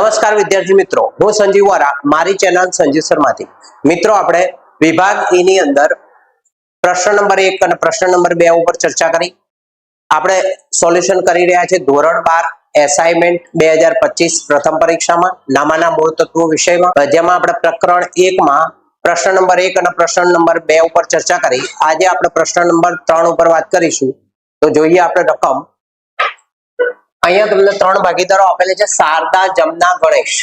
નમસ્કાર વિદ્યાર્થી મિત્રો, હું સંજીવ વોરા, મારી ચેનલ સંજીવ શર્માથી. મિત્રો, આપણે વિભાગ ઈ ની અંદર પ્રશ્ન નંબર 1 અને પ્રશ્ન નંબર 2 ઉપર ચર્ચા કરી. આપણે સોલ્યુશન કરી રહ્યા છે ધોરણ 12 એસાઇનમેન્ટ 2025 પ્રથમ પરીક્ષામાં નામાના મૂળ તત્વો વિષયમાં, જેમાં આપણે પ્રકરણ 1 માં પ્રશ્ન નંબર 1 અને પ્રશ્ન નંબર 2 ઉપર ચર્ચા કરી. આજે આપણે પ્રશ્ન નંબર 3 ઉપર વાત કરીશું. તો જોઈએ આપણે રકમ. અહીંયા તમને 3 ભાગીદારો આપેલા છે: શારદા, જમના, ગણેશ.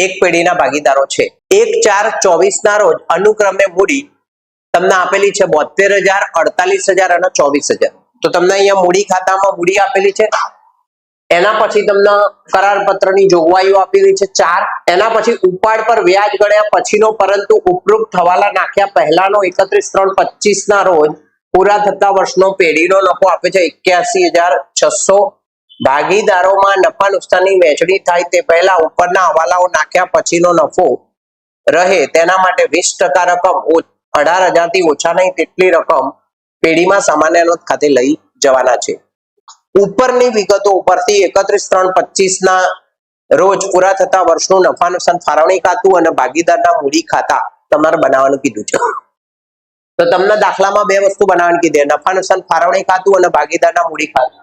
એક પેઢીના ભાગીદારો છે. 1/4/24 ના રોજ અનુક્રમે મૂડી તમને આપેલી છે 72,000, 48,000 અને 24,000. તો તમને અહીંયા મૂડી ખાતામાં મૂડી આપેલી છે. એના પછી તમને કરાર પત્રની જોગવાઈઓ આપેલી છે 4. એના પછી ઉપાડ પર વ્યાજ ગણ્યા પછીનો પરંતુ ઉપરોક્ત હવાલા નાખ્યા પહેલાનો 31/3/25 ના રોજ પૂરા થતા વર્ષનો પેઢીનો નફો આપે છે 81,600. ભાગીદારોમાં નફા નુકસાનની વહેંચણી થાય તે પહેલા ઉપરના હવાલાઓ નાખ્યા પછીનો નફો રહે તેના માટે 20% રકમ 18,000 થી ઓછા નહીં તેટલી રકમ પેઢીમાં સામાન્ય અનામત ખાતે લઈ જવાના છે. ઉપરની વિગતો ઉપરથી 31/3/25 ના રોજ પૂરા થતા વર્ષનું નફા નુકસાન ફાળવણી ખાતું અને ભાગીદારના મૂડી ખાતા તમારે બનાવવાનું કીધું છે. તો તમને દાખલામાં 2 વસ્તુ બનાવવાની કીધી: નફા નુકસાન ફાળવણી ખાતું અને ભાગીદારના મૂડી ખાતું.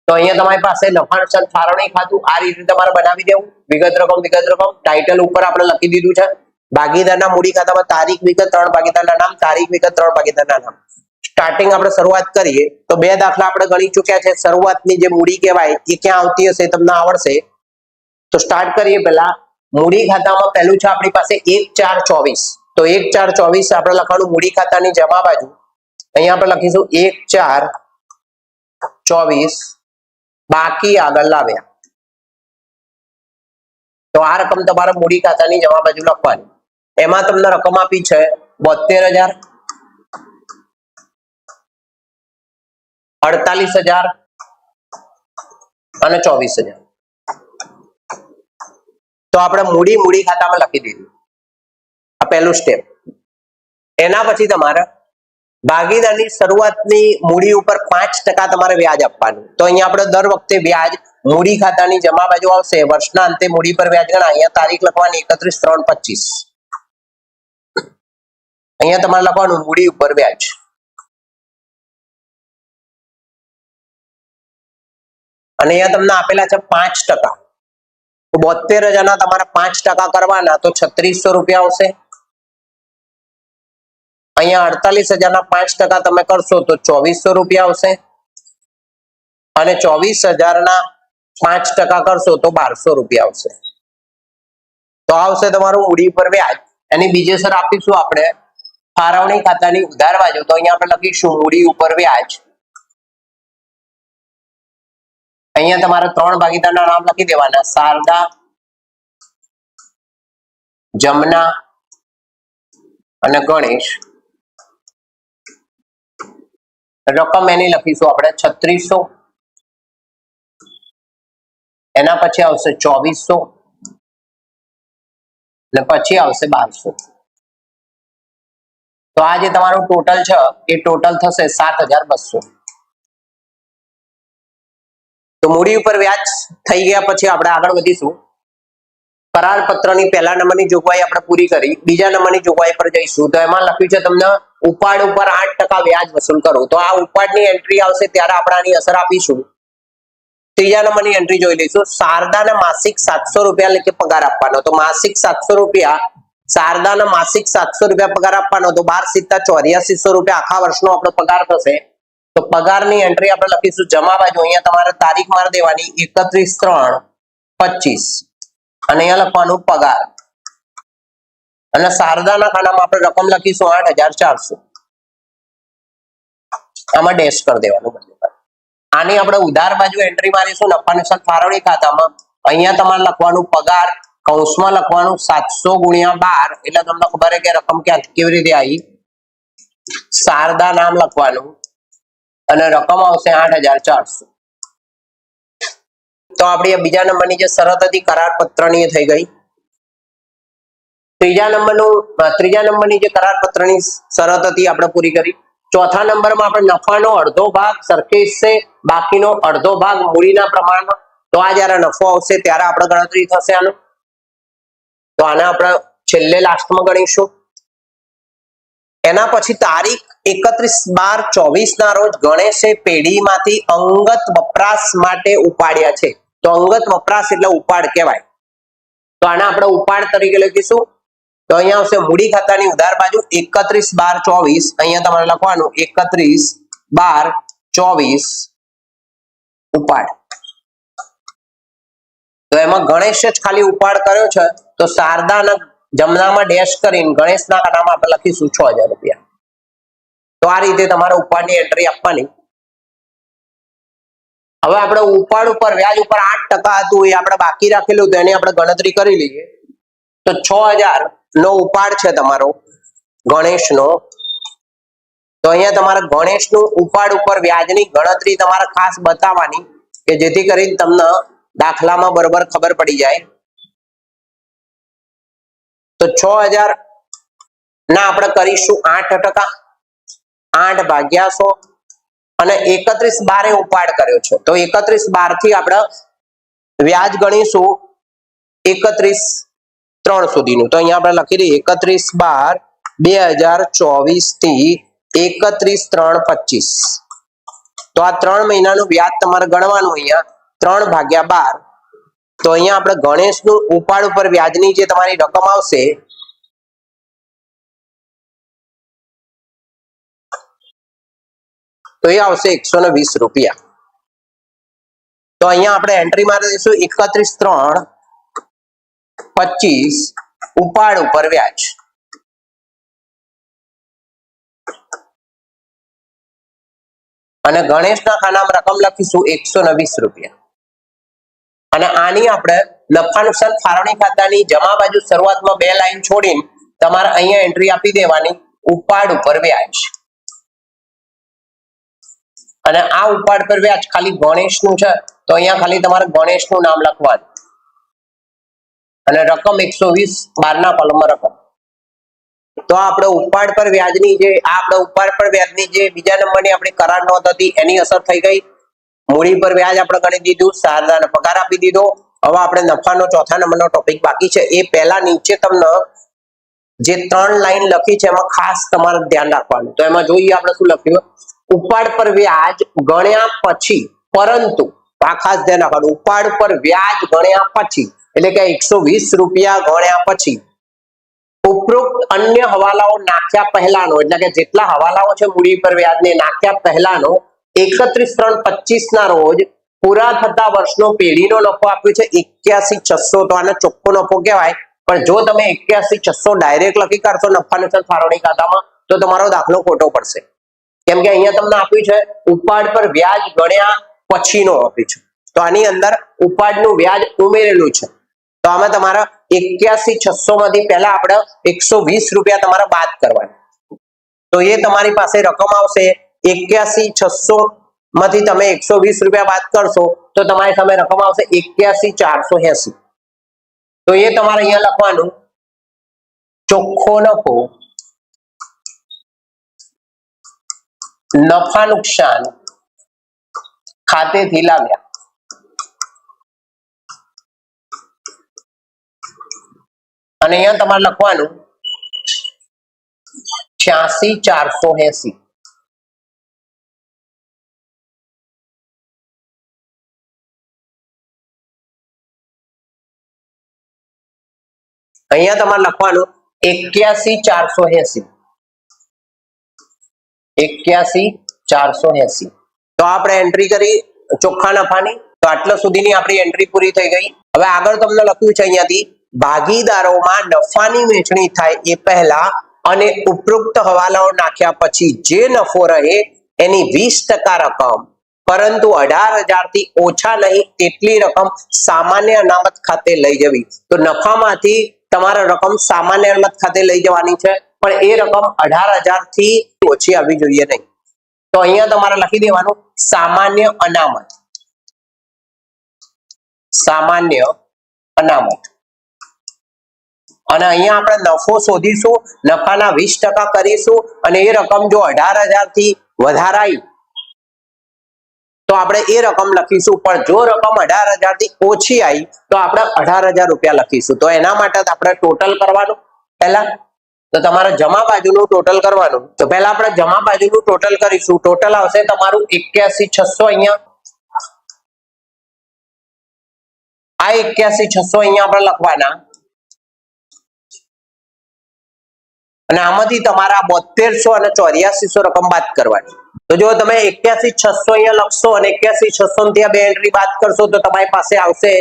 તો અહીંયા તમારી પાસે નફા નુકસાન ફાળવણી ખાતું આ રીતે તમારે બનાવી દેવું. વિગત રકમ ટાઇટલ ઉપર આપણે લખી દીધું છે. ભાગીદારના મૂડી ખાતામાં તારીખ વિગત 3 ભાગીદારના નામ, તારીખ વિગત 3 ભાગીદારના નામ. સ્ટાર્ટિંગ આપણે શરૂઆત કરીએ તો 2 દાખલા આપણે ગણી ચૂક્યા છે. શરૂઆતની જે મૂડી કહેવાય એ ક્યાં આવતી હશે તમને આવડશે. તો સ્ટાર્ટ કરીએ. પહેલા મૂડી ખાતામાં પહેલું છે આપણી પાસે 1/4/24. તો 1/4/24 આપણે લખવાનું મૂડી ખાતાની જમા બાજુ. અહીંયા આપણે લખીશું 1/4/24 બાકી આગળ લાવ્યા. તો આ રકમ તમારે મૂડી ખાતાની જમા બાજુ લખવાની. એમાં તમને રકમ આપી છે 72,000, 48,000 અને 24,000. તો આપણે મૂડી ખાતામાં લખી દીધું. આ પહેલું સ્ટેપ. એના પછી તમારે ભાગીદારની શરૂઆતની મૂડી ઉપર 5% તમારે વ્યાજ આપવાનું. તો અહીંયા આપણે દર વખતે વ્યાજ મૂડી ખાતાની જમા બાજુ આવશે. વર્ષના અંતે મૂડી પર વ્યાજ ગણા. અહીંયા તારીખ લખવાની 31/3/25. અહીંયા તમારે લખવાનું મૂડી ઉપર વ્યાજ. અને અહીંયા તમને આપેલા છે 5%. 72,000 ના તમારે 5% કરવાના તો 3600 રૂપિયા આવશે. અહીંયા 48,000 ના 5% તમે કરશો તો 2400 રૂપિયા આવશે. અને 24,000 ના 5% કરશો તો 1200 રૂપિયા આવશે. તો આવશે તમારું મૂડી પર વ્યાજ. એની બીજી સર આપીશું આપણે ફાળવણી ખાતાની ઉધાર બાજુ. તો અહીંયા આપણે લખીશું મૂડી ઉપર વ્યાજ. અહીંયા તમારે 3 ભાગીદારના નામ લખી દેવાના: શારદા, જમના અને ગણેશ. રકમ એની લખીશું આપણે 3600. એના પછી આવશે 2400 અને પછી આવશે 1200. તો આ જે તમારું ટોટલ છે એ ટોટલ થશે 7,200. તો મૂડી ઉપર વ્યાજ થઈ ગયા પછી આપણે આગળ વધીશું. કરાર પત્રની પહેલા નંબરની જોગવાઈ આપણે પૂરી કરી. બીજા નંબરની જોગવાઈ પર જઈશું. તો એમાં લખ્યું છે તમને ઉપાડ ઉપર 8% વ્યાજ વસૂલ કરો. તો આ ઉપાડની એન્ટ્રી આવશે ત્યારે આપણે આની અસર આપીશું. ત્રીજા નંબરની એન્ટ્રી જોઈ લઈશું. શારદાને માસિક 700 રૂપિયા લેખે પગાર આપવાનો. તો માસિક 700 રૂપિયા શારદાને માસિક 700 રૂપિયા પગાર આપવાનો. તો 12 × 8400 રૂપિયા આખા વર્ષનો આપણો પગાર થશે. તો પગારની એન્ટ્રી આપણે લખીશું જમા બાજુ. અહીંયા તમારે તારીખ માર દેવાની 31/3/25 અને અહીંયા લખવાનું પગાર. અને શારદાના ખાનામાં આપણે રકમ લખીશું 8,400. આમાં ડેશ કરી દેવાનું. આની આપણે ઉધાર બાજુ એન્ટ્રી મારીશું નફા નુકસાન ફાળવણી ખાતામાં. અહીંયા તમારે લખવાનું પગાર, કૌંસમાં લખવાનું 700 × 12. એટલે તમને ખબર છે કે રકમ ક્યાં કેવી રીતે આવી. શારદા નામ લખવાનું અને રકમ આવશે 8,400. તો આપણી બીજા નંબરની જે શરત હતી કરાર પત્રની થઈ ગઈ. ત્રીજા નંબરની જે કરાર પત્રની શરત હતી આપણે પૂરી કરી. ચોથા નંબરમાં આપણે નફાનો અડધો ભાગ સરખે હિસ્સે, બાકીનો અડધો ભાગ મૂડીના પ્રમાણમાં. તો આ જ્યારે નફો આવશે ત્યારે આપણે ગણતરી થશે આનું. તો આને આપણે છેલ્લે લાસ્ટમાં ગણીશું. એના પછી તારીખ 31/12/24 ના રોજ ગણેશે પેઢીમાંથી અંગત વપરાશ માટે ઉપાડ્યા છે. તો અંગત વપરાશ એટલે ઉપાડ કહેવાય. તો આને આપણે ઉપાડ તરીકે લખીશું. તો અહીંયા આવશે મૂડી ખાતાની ઉધાર બાજુ 31/12/24. અહીંયા તમારે લખવાનું 31/12/24 ઉપાડ. તો એમાં ગણેશ જ ખાલી ઉપાડ કર્યો છે. તો શારદાના જમનામાં ડેશ કરીને ગણેશના ખાતામાં આપણે લખીશું 6000 રૂપિયા. તો આ રીતે તમારે ઉપાડની એન્ટ્રી આપવાની. હવે આપણે ઉપાડ ઉપર વ્યાજ ઉપર 8% હતું એ આપણે બાકી રાખેલું તો એની આપણે ગણતરી કરી લઈએ. તો 6000 નો ઉપાડ છે તમારો ગણેશનો. તો અહીંયા તમારે ગણેશનું ઉપાડ ઉપર વ્યાજની ગણતરી તમારે ખાસ બતાવવાની કે જેથી કરીને તમને દાખલામાં બરોબર ખબર પડી જાય. તો 6000 ના આપણે કરીશું 8%, 8/100 અને 31/12 ઉપાડ કર્યો છે. તો 31/12 થી આપણે વ્યાજ ગણીશું 31/3 સુધીનું. તો અહીંયા આપણે લખી દઈએ 31/12/2024 થી 31/3/25. તો આ 3 મહિનાનું વ્યાજ તમારે ગણવાનું અહીંયા 3/12. તો અહીંયા આપણે ગણેશનું ઉપાડ ઉપર વ્યાજની જે તમારી રકમ આવશે તો એ આવશે 120 રૂપિયા. તો અહીંયા આપણે એન્ટ્રી મારી દઈશું 31/3/25 ઉપાડ ઉપર વ્યાજ. અને ગણેશના ખાનામાં રકમ લખીશું 120 રૂપિયા. અને આની આપણે નફા નુકસાન ફાળવણી ખાતાની જમા બાજુ શરૂઆતમાં 2 લાઈન છોડીને તમારે અહીંયા એન્ટ્રી આપી દેવાની ઉપાડ ઉપર વ્યાજ. અને આ ઉપાડ પર વ્યાજ ખાલી ગણેશનું છે તો અહીંયા ખાલી તમારે ગણેશનું નામ લખવાનું અને રકમ 120 12ના કોલમમાં રકમ. તો આપણે ઉપાડ પર વ્યાજની જે આપણે ઉપાડ પર વ્યાજની જે બીજા નંબરની આપણી કરાર નોંધ હતી એની અસર થઈ ગઈ. મૂડી પર વ્યાજ આપણે ગણી દીધું, શારદાને પગાર આપી દીધો. હવે આપણે નફાનો ચોથા નંબરનો ટોપિક બાકી છે. એ પહેલા નીચે તમને જે 3 લાઈન લખી છે એમાં ખાસ તમારે ધ્યાન રાખવાનું. તો એમાં જોઈએ આપણે શું લખ્યું, ઉપાડ પર વ્યાજ ગણ્યા પછી, પરંતુ આ ખાસ ધ્યાન રાખવાનું, ઉપાડ પર વ્યાજ ગણ્યા પછી એટલે કે 120 રૂપિયા ગણ્યા પછી ઉપરોક્ત અન્ય હવાલાઓ નાખ્યા પહેલાનો એટલે કે જેટલા હવાલાઓ છે મૂડી પર વ્યાજને નાખ્યા પહેલાનો 31/3/25 ના રોજ પૂરા થતા વર્ષનો પેઢીનો નફો આપ્યો છે 81,600. તો આને ચોખ્ખો નફો કહેવાય. પણ જો તમે 81,600 ડાયરેક્ટ લખી કાઢશો નફા નુકસાન ફાળવણી ખાતામાં તો તમારો દાખલો ખોટો પડશે. કેમ કે અહીંયા તમને આપ્યું છે ઉપાડ પર વ્યાજ ગણ્યા પછીનો આપ્યું છે. તો આની અંદર ઉપાડનું વ્યાજ ઉમેરેલું છે. તો આમાં તમારા 81,600 માંથી પહેલા આપણે 120 રૂપિયા તમારે બાદ કરવાના. તો એ તમારી પાસે રકમ આવશે 81,600 માંથી તમે 120 રૂપિયા બાદ કરશો તો તમારી સામે રકમ આવશે 81,480. તો એ તમારે અહીંયા લખવાનું ચોખ્ખો નફો નફા નુકસાન ખાતેથી લાવ્યા. અને અહીંયા તમારે લખવાનું 86,480. અહીંયા તમારે લખવાનું 81,480. 81,480. તો આપણે એન્ટ્રી કરી ચોખ્ખા નફાની. તો આટલા સુધીની આપણી એન્ટ્રી પૂરી થઈ ગઈ. હવે આગળ તમને લખ્યું છે અહીંયાથી ભાગીદારોમાં નફાની વહેંચણી થાય એ પહેલા અને ઉપરોક્ત હવાલાઓ નાખ્યા પછી જે નફો રહે એની 20% રકમ, પરંતુ 18,000 થી ઓછા નહીં તેટલી રકમ સામાન્ય અનામત ખાતે લઈ જવી. તો નફામાંથી તમારે રકમ સામાન્ય અનામત ખાતે લઈ જવાની છે, પણ એ રકમ 18,000 થી ઓછી આવવી જોઈએ નહીં. તો અહીંયા તમારે લખી દેવાનું સામાન્ય અનામત. સામાન્ય અનામત. અને અહીંયા આપણે નફો શોધીશું, નફાના 20% કરીશું અને એ રકમ જો 18,000 થી વધારાય તો આપણે એ રકમ લખીશું, પણ જો રકમ 18,000 થી ઓછી આવી તો આપણે 18,000 રૂપિયા લખીશું. તો એના માટે આપણે ટોટલ કરવાનું પહેલા. તો તમારે જમા બાજુનું ટોટલ કરવાનું. તો પહેલા આપણે જમા બાજુનું ટોટલ કરીશું. ટોટલ આવશે તમારું 81,600 અહીંયા. આ 81,600 અહીંયા આપણે લખવાના અને આમાંથી તમારા 7200 અને 8400 રકમ બાદ કરવાની. તો જો તમે 81,600 અહીંયા લખશો અને 81,600 ત્યાં બે એન્ટ્રી બાદ કરશો તો તમારી પાસે આવશે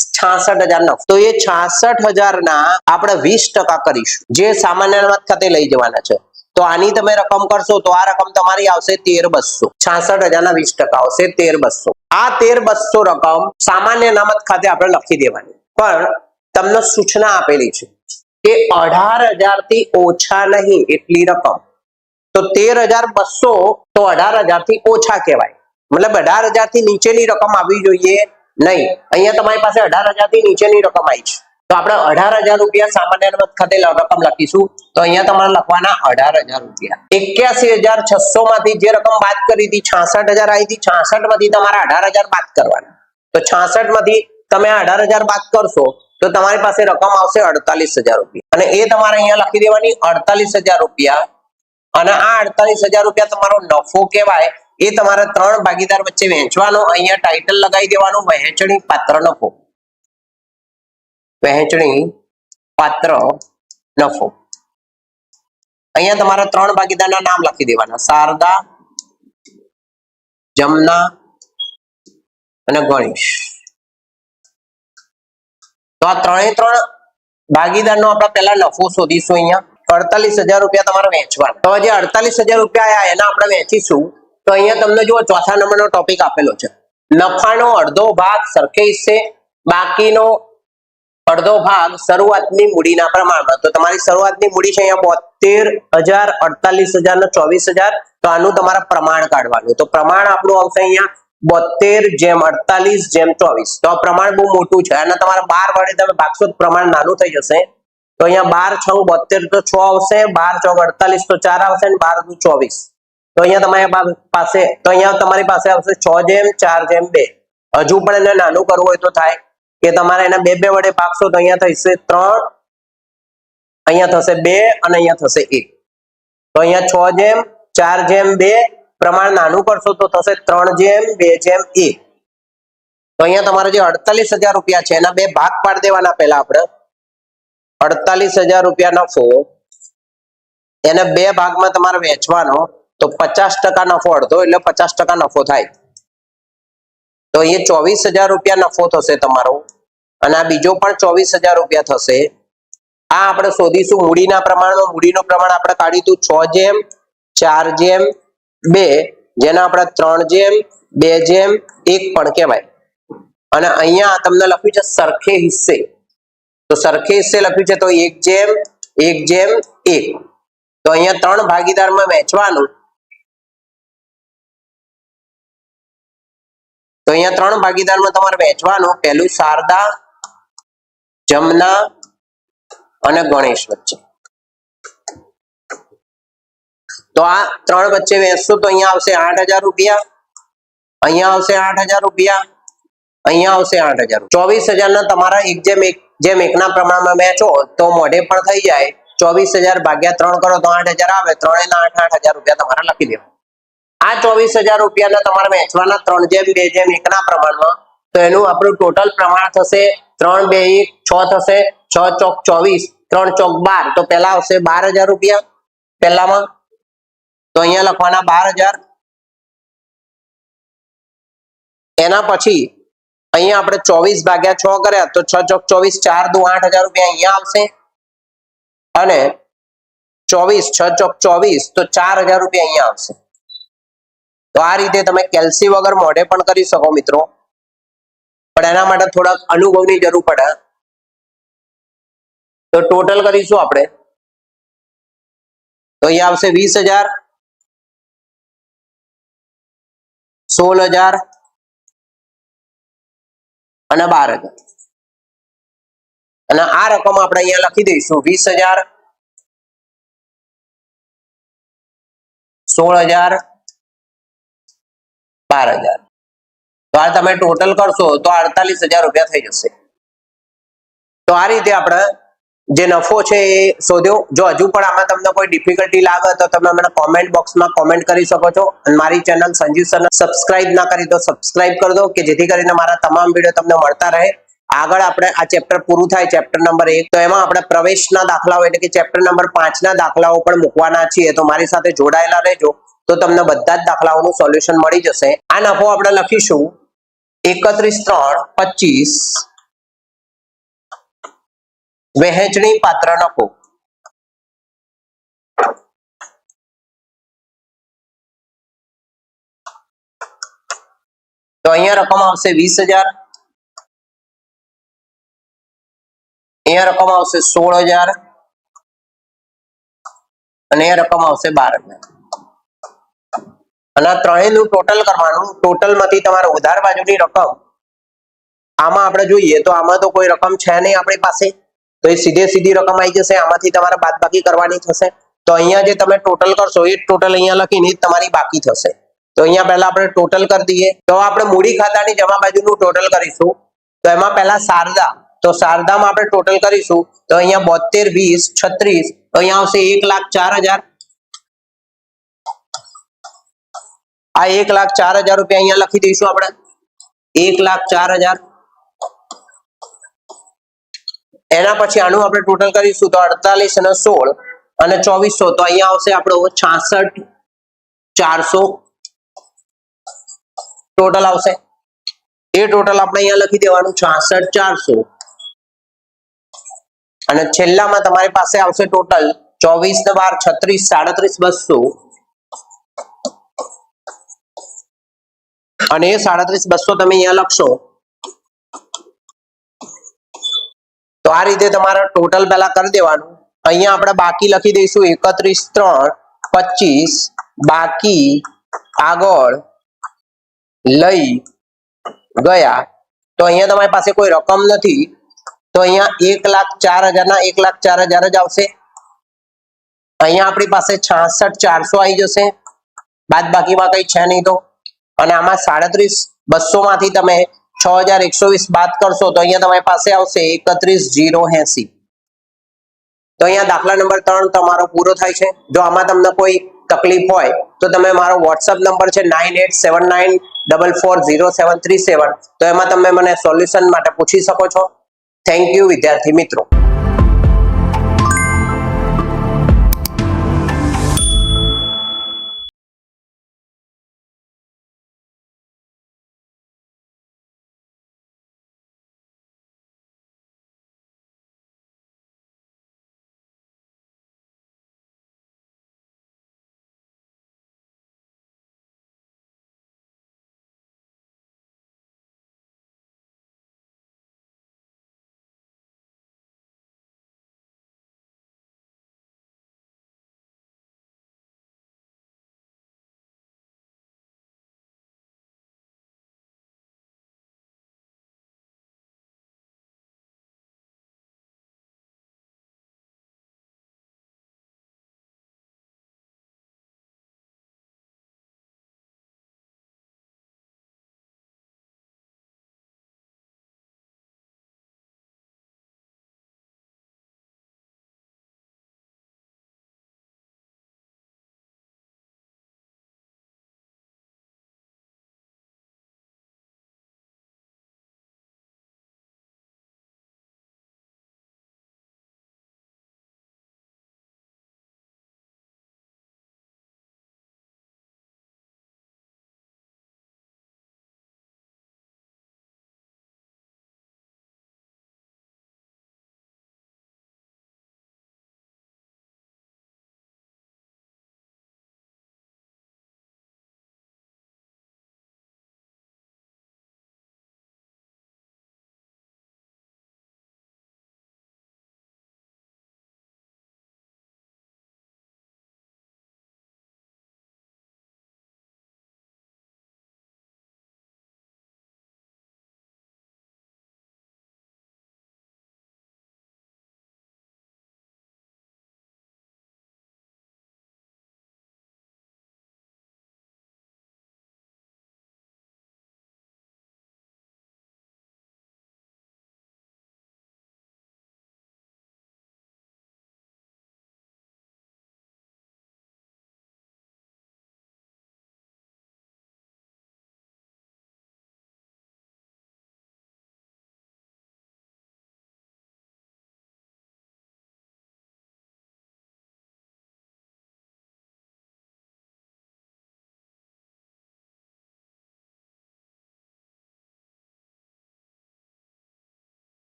66,000. તો એ 66,000 ના આપણે 20% કરીશું, જે સામાન્ય અનામત ખાતે લઈ જવાના છે. તો આની તમે રકમ કરશો તો આ રકમ તમારી આવશે 13,200. 66,000 ના 20% આવશે 13,200. આ 13,200 રકમ સામાન્ય અનામત ખાતે આપણે લખી દેવાની. પણ તમને સૂચના આપેલી છે કે 18,000 થી ઓછા નહીં એટલી રકમ. તો 13,200 તો 18,000 થી ઓછા કહેવાય, મતલબ 18,000 થી નીચેની રકમ આવવી જોઈએ નહીં. અહીંયા તમારી પાસે 18,000 થી નીચેની રકમ આવી છે, તો આપણે 18,000 રૂપિયા સામાન્ય અનામત ખાતે રકમ લખીશું. તો અહીંયા તમારે લખવાના 18,000 રૂપિયા. 81,600 માંથી જે રકમ બાદ કરી હતી 66,000 આવી હતી, 66 માંથી તમારા 18,000 બાદ કરવાના. તો 66 માંથી તમે 18,000 બાદ કરશો તો તમારી પાસે રકમ આવશે 48,000 રૂપિયા, અને એ તમારે અહીંયા લખી દેવાની 48,000 રૂપિયા. અને આ 48,000 રૂપિયા તમારો નફો કહેવાય. એ તમારે 3 ભાગીદાર વચ્ચે વહેંચવાનો. અહીંયા ટાઇટલ લગાવી દેવાનું વહેંચણી પાત્ર નફો. વહેંચણી પાત્ર નફો. અહીંયા તમારે 3 ભાગીદારના નામ લખી દેવાના: શારદા, જમના અને ગણેશ. તો આ 3 ભાગીદારનો આપણે પહેલા નફો શોધીશું. અહીંયા 48,000 રૂપિયા તમારે વહેંચવાના. તો જે 48,000 રૂપિયા આયા એના આપણે વહેંચીશું. તો અહીંયા તમને જુઓ ચોથા નંબરનો ટોપિક આપેલો છે: નફાનો અડધો ભાગ સરખે હિસ્સે, બાકીનો અડધો ભાગ શરૂઆતની મૂડીના પ્રમાણમાં. તો તમારી શરૂઆતની મૂડી છે અહીંયા 72,000, 48,000 અને 24,000. તો આનું તમારે પ્રમાણ કાઢવાનું. તો પ્રમાણ આપણું આવશે અહીંયા 72/48/24. તો આ પ્રમાણ બહુ મોટું છે, અને તમારે 12 વડે તમે ભાગશો તો પ્રમાણ નાનું થઈ જશે. તો અહીંયા 12 × 6 = 72 તો 6 આવશે, 12 × 48 તો 4 આવશે, અને 12 × 24. તો અહીંયા તમારી પાસે આવશે 6/4/2. હજુ પણ એને નાનું કરવું હોય તો થાય કે તમારે એને 2 વડે ભાગશો તો અહીંયા થશે 3, અહીંયા થશે 2 અને અહીંયા થશે 1. તો અહીંયા 6/4/2 પ્રમાણ નાનું કરશો તો થશે 3/2/1. તો અહીંયા તમારે જે 48,000 રૂપિયા છે એના 2 ભાગ પાડી દેવાના. પહેલા આપણે 48,000 રૂપિયા નફો એને 2 ભાગમાં તમારે વહેંચવાનો. તો 50% નફો અડધો એટલે 50% નફો થાય. તો અહીંયા 24,000 રૂપિયા નફો થશે તમારો, અને આ બીજો પણ 24,000 રૂપિયા થશે. આ આપણે શોધીશું મૂડીના પ્રમાણમાં. મૂડીનું પ્રમાણ આપણે કાઢ્યું 6/4/2, જેને આપણે 3/2/1 પણ કહેવાય. અને અહીંયા તમને લખ્યું છે સરખે હિસ્સે. તો સરખે હિસ્સે લખ્યું છે તો 1/1/1. તો અહીંયા 3 ભાગીદારમાં વહેંચવાનું. તો અહીંયા 3 ભાગીદારમાં તમારે વહેંચવાનું. પહેલું શારદા, જમના અને ગણેશ વચ્ચે. તો આ 3 વચ્ચે વહેંચશો તો અહીંયા આવશે 8,000 રૂપિયા, અહીંયા આવશે 8,000 રૂપિયા, અહીંયા આવશે 8,000. 24,000 ના તમારા 1/1 ના પ્રમાણમાં વહેંચો તો મોઢે પણ થઈ જાય. 24,000 ભાગ્યા 3 કરો તો 8,000 આવે. 3 ના 8,000 રૂપિયા તમારે લખી દેવા. આ 24,000 રૂપિયાના તમારે વહેંચવાના 3/2/1 ના પ્રમાણમાં. તો એનું આપણું ટોટલ પ્રમાણ થશે 3/2/1 6 થશે, 6 ચોક 24, 3 ચોક 12. તો પહેલા આવશે 12,000 રૂપિયા પહેલામાં. તો અહીંયા લખવાના 12,000. એના પછી અહીંયા આપણે 24/6 કર્યા તો 6 ચોક 24, 4 દુ 8,000 રૂપિયા અહીંયા આવશે, અને 24 6 ચોક 24 તો 4,000 રૂપિયા અહીંયા આવશે. તો આ રીતે તમે કેલ્સી વગર મોઢે પણ કરી શકો મિત્રો, પણ એના માટે થોડાક અનુભવની જરૂર પડે. તો ટોટલ કરીશું આપણે. તો અહીંયા આવશે 20,000, 16,000 અને 12,000. અને આ રકમ આપણે અહીંયા લખી દઈશું 20,000, 16,000, 12,000. તો આ તમે ટોટલ કરશો તો 48,000 રૂપિયા થઈ જશે। તો આ રીતે આપણે જે નફો છે એ શોધ્યો। જો હજુ પણ આમાં તમને કોઈ ડિફિકલ્ટી લાગે તો તમે મને કોમેન્ટ બોક્સમાં કોમેન્ટ કરી શકો છો અને મારી ચેનલ સંજીવ સર સબસ્ક્રાઇબ ના કરી તો સબસ્ક્રાઇબ કરી દો કે જેથી કરીને મારા તમામ વિડીયો તમને મળતા રહે। આગળ આપણે આ ચેપ્ટર પૂરું થાય ચેપ્ટર નંબર 1 તો એમાં આપણે પ્રવેશના દાખલાઓ એટલે કે ચેપ્ટર નંબર 5 ના દાખલાઓ પણ મૂકવાના છીએ। તો મારી સાથે જોડાયેલા રહેજો તો તમને બધા જ દાખલાઓનું સોલ્યુશન મળી જશે। આ નફો આપણે લખીશું 31/3/25 વહેંચણી પાત્ર નફો। તો અહીંયા રકમ આવશે 20,000, અહીંયા રકમ આવશે 16,000 અને અહીંયા રકમ આવશે 12,000 અને આ ત્રણેયનું ટોટલ કરવાનું। ટોટલ માંથી તમારે ઉધાર બાજુની રકમ આમાં આપણે જોઈએ તો આમાં તો કોઈ રકમ છે નહીં આપણી પાસે તો એ સીધી રકમ આવી જશે। આમાંથી તમારે બાદબાકી કરવાની થશે। તો અહીંયા જે તમે ટોટલ કરશો એ ટોટલ અહીંયા લખીને જ તમારી બાકી થશે। તો અહીંયા પહેલા આપણે ટોટલ કરી દઈએ। તો આપણે મૂડી ખાતાની જમા બાજુનું ટોટલ કરીશું। તો એમાં પહેલા શારદા, તો શારદામાં આપણે ટોટલ કરીશું તો અહીંયા 72, 20, 36 તો અહીંયા આવશે 1,04,000। આ 1,04,000 રૂપિયા અહીંયા લખી દઈશું આપણે 1,04,000। એના પછી આનું આપણે ટોટલ કરીશું તો 48 અને 16 અને 2400 તો અહીંયા આવશે આપણો 66,400 ટોટલ આવશે। એ ટોટલ આપણે અહીંયા લખી દેવાનું 66,400 અને છેલ્લામાં તમારી પાસે આવશે ટોટલ 24 ને 12 36 37,200 અને એ 37,200 તમે અહીંયા લખશો। તો આ રીતે તમારે ટોટલ પહેલા કરી દેવાનું। અહીંયા આપણે બાકી લખી દઈશું 31/3/25 બાકી આગળ લઈ ગયા। તો અહીંયા તમારી પાસે કોઈ રકમ નથી તો અહીંયા 1,04,000 ના 1,04,000 જ આવશે। અહીંયા આપણી પાસે 66,400 આવી જશે, બાદ બાકીમાં કઈ છે નહીં તો। અને આમાં 37,200 માંથી તમે 6,120 બાદ કરશો તો અહીંયા તમારી પાસે આવશે 31,080। તો અહીંયા દાખલા નંબર 3 તમારો પૂરો થાય છે। જો આમાં તમને કોઈ તકલીફ હોય તો તમે મારો WhatsApp નંબર છે 9879440737 તો એમાં તમે મને સોલ્યુશન માટે પૂછી શકો છો। થેન્ક યુ વિદ્યાર્થી મિત્રો।